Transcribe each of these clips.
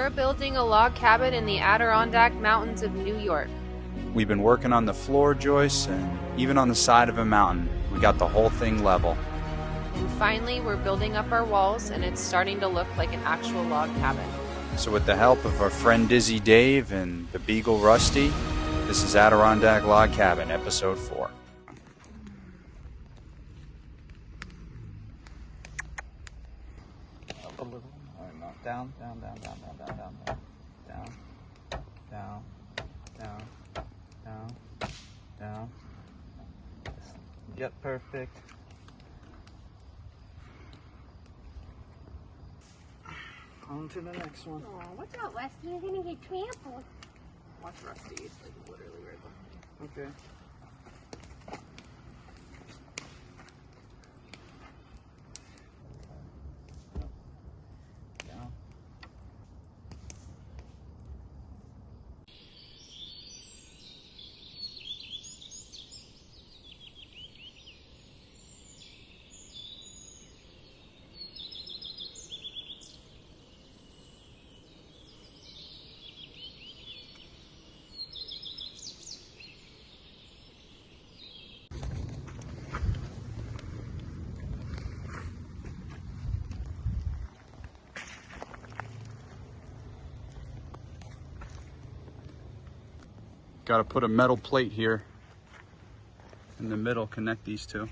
We're building a log cabin in the Adirondack Mountains of New York. We've been working on the floor joists and even on the side of a mountain. We got the whole thing level. And finally, we're building up our walls and it's starting to look like an actual log cabin. So with the help of our friend Dizzy Dave and the Beagle Rusty, this is Adirondack Log Cabin, Episode 4. Up a little. All right, no. Down, down, down, down, down, down, down, down, down, down, down, down. Yep, perfect. On to the next one. Oh, watch out, Rusty. You're gonna get trampled. Watch Rusty, it's like literally right behind you. Okay. Down. Got to put a metal plate here in the middle, connect these two.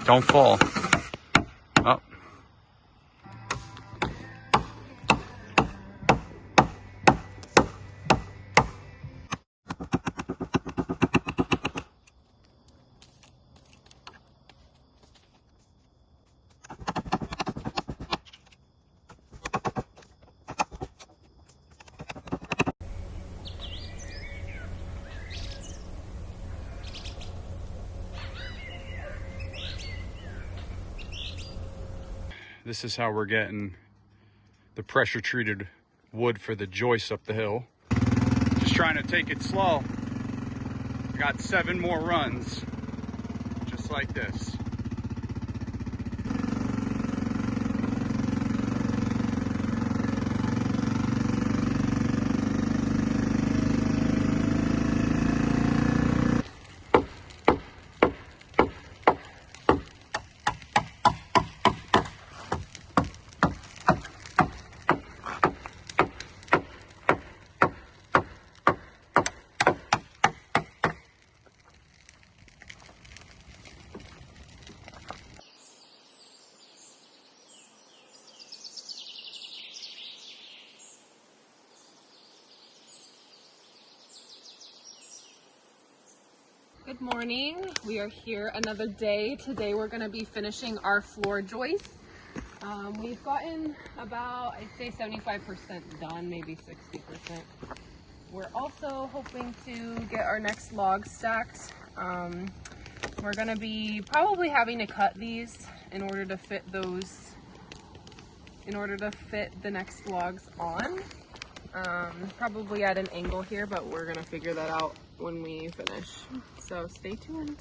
Don't fall. Up. This is how we're getting the pressure treated wood for the joists up the hill. Just trying to take it slow. Got 7 more runs, just like this. Good morning. We are here another day. Today we're going to be finishing our floor joists. We've gotten about, I'd say 75% done, maybe 60%. We're also hoping to get our next log stacked. We're going to be probably having to cut these in order to fit the next logs on. Probably at an angle here, but we're going to figure that out when we finish. So stay tuned.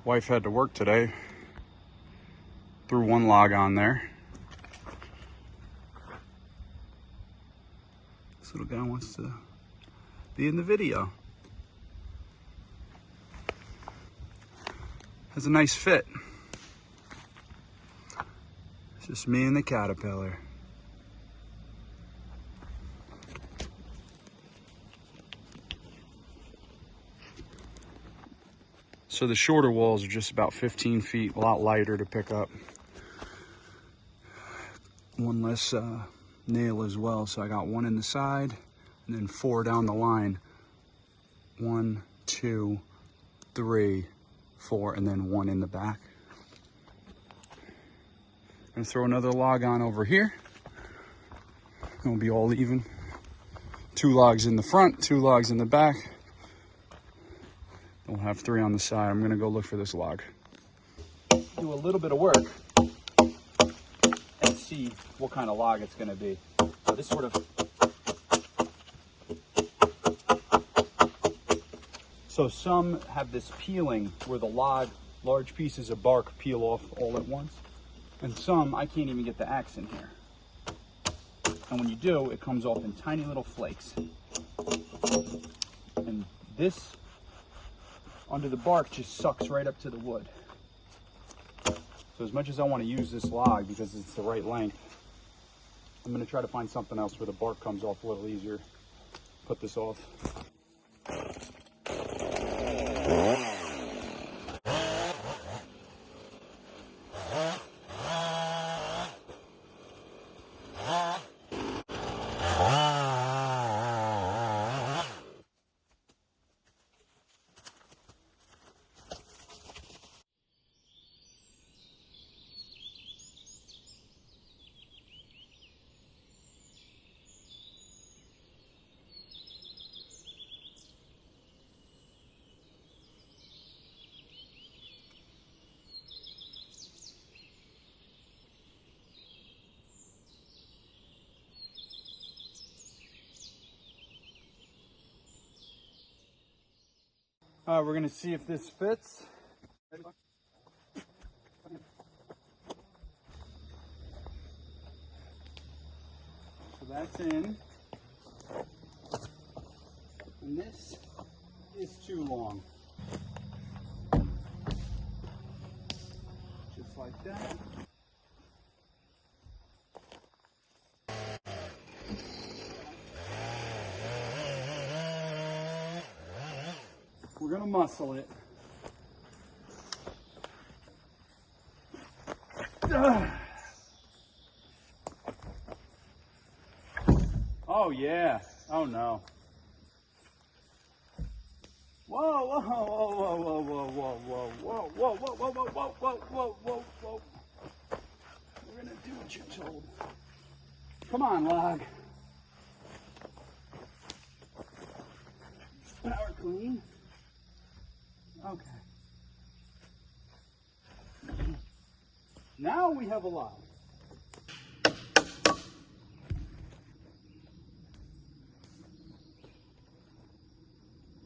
Wife had to work today. Threw one log on there. This little guy wants to be in the video. Has a nice fit. It's just me and the caterpillar. So the shorter walls are just about 15 feet, a lot lighter to pick up. One less nail as well. So I got one in the side and then 4 down the line. 1, 2, 3, 4, and then 1 in the back. I'm gonna throw another log on over here. It'll be all even. 2 logs in the front, 2 logs in the back. We'll have 3 on the side. I'm gonna go look for this log. Do a little bit of work and see what kind of log it's gonna be. So this sort of, so some have this peeling where the large pieces of bark peel off all at once. And some, I can't even get the axe in here. And when you do, it comes off in tiny little flakes. And this under the bark just sucks right up to the wood. So as much as I want to use this log because it's the right length, I'm going to try to find something else where the bark comes off a little easier. Put this off. We're gonna see if this fits. So that's in. And this is too long. Just like that. We're gonna muscle it. Oh yeah. Oh no. Whoa, whoa, whoa, whoa, whoa, whoa, whoa, whoa, whoa, whoa, whoa, whoa, whoa, whoa, whoa, whoa, whoa. We're gonna do what you're told. Come on, log. Power clean. Okay. Now we have a log.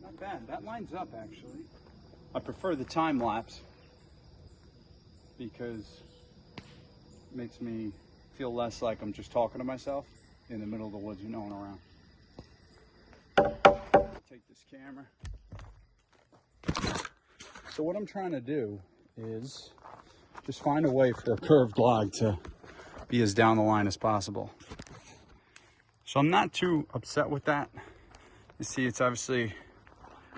Not bad. That lines up actually. I prefer the time lapse because it makes me feel less like I'm just talking to myself in the middle of the woods with no one around. Take this camera. So what I'm trying to do is just find a way for a curved log to be as down the line as possible. So I'm not too upset with that. You see, it's obviously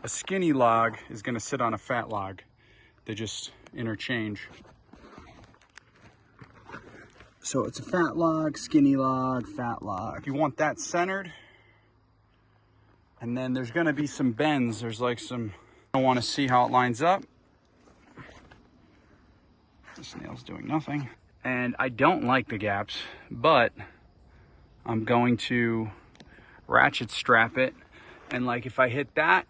a skinny log is going to sit on a fat log. They just interchange. So it's a fat log, skinny log, fat log. If you want that centered, and then there's going to be some bends. There's like some, I want to see how it lines up. This nail's doing nothing. And I don't like the gaps, but I'm going to ratchet strap it. And like if I hit that,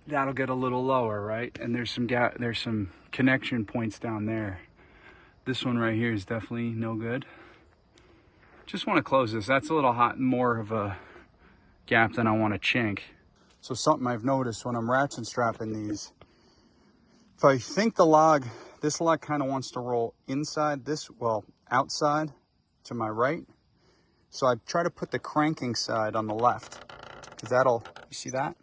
that'll get a little lower, right? And there's some connection points down there. This one right here is definitely no good. Just want to close this. That's a little more of a gap than I want to chink. So something I've noticed when I'm ratchet strapping these, So I think this log kind of wants to roll inside this, well, outside to my right. So I try to put the cranking side on the left, because you see that?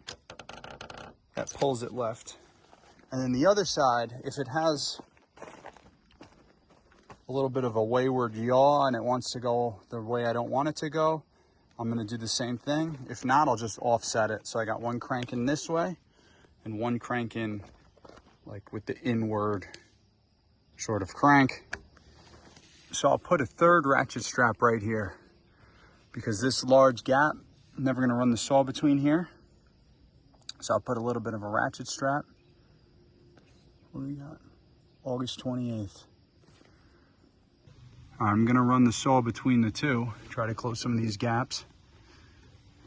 That pulls it left. And then the other side, if it has a little bit of a wayward yaw and it wants to go the way I don't want it to go, I'm gonna do the same thing. If not, I'll just offset it. So I got one cranking this way and one cranking like with the inward sort of crank. So I'll put a third ratchet strap right here, because this large gap, I'm never gonna run the saw between here. So I'll put a little bit of a ratchet strap. What do we got? August 28th. I'm gonna run the saw between the two, try to close some of these gaps.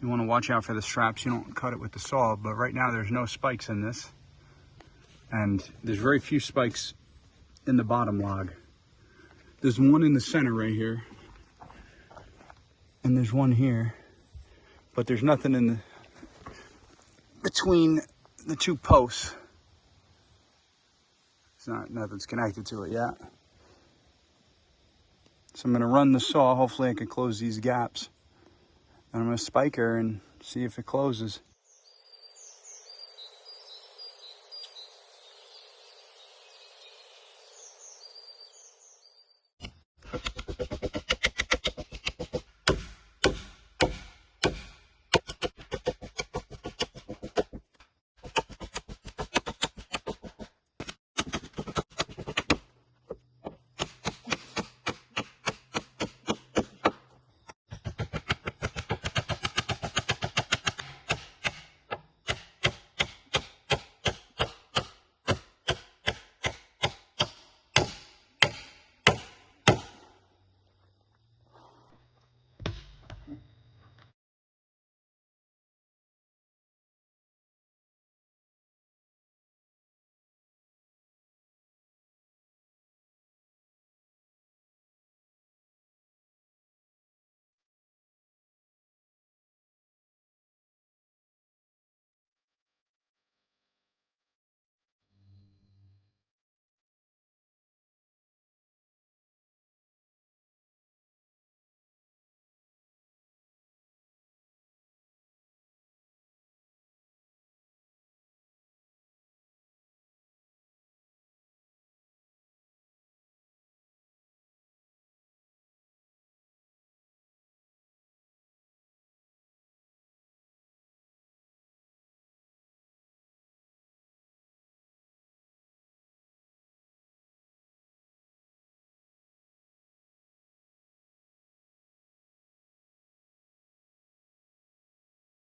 You wanna watch out for the straps, you don't cut it with the saw, but right now there's no spikes in this. And there's very few spikes in the bottom log. There's one in the center right here. And there's one here. But there's nothing in between the two posts. Nothing's connected to it yet. So I'm gonna run the saw. Hopefully I can close these gaps. And I'm gonna spike her and see if it closes.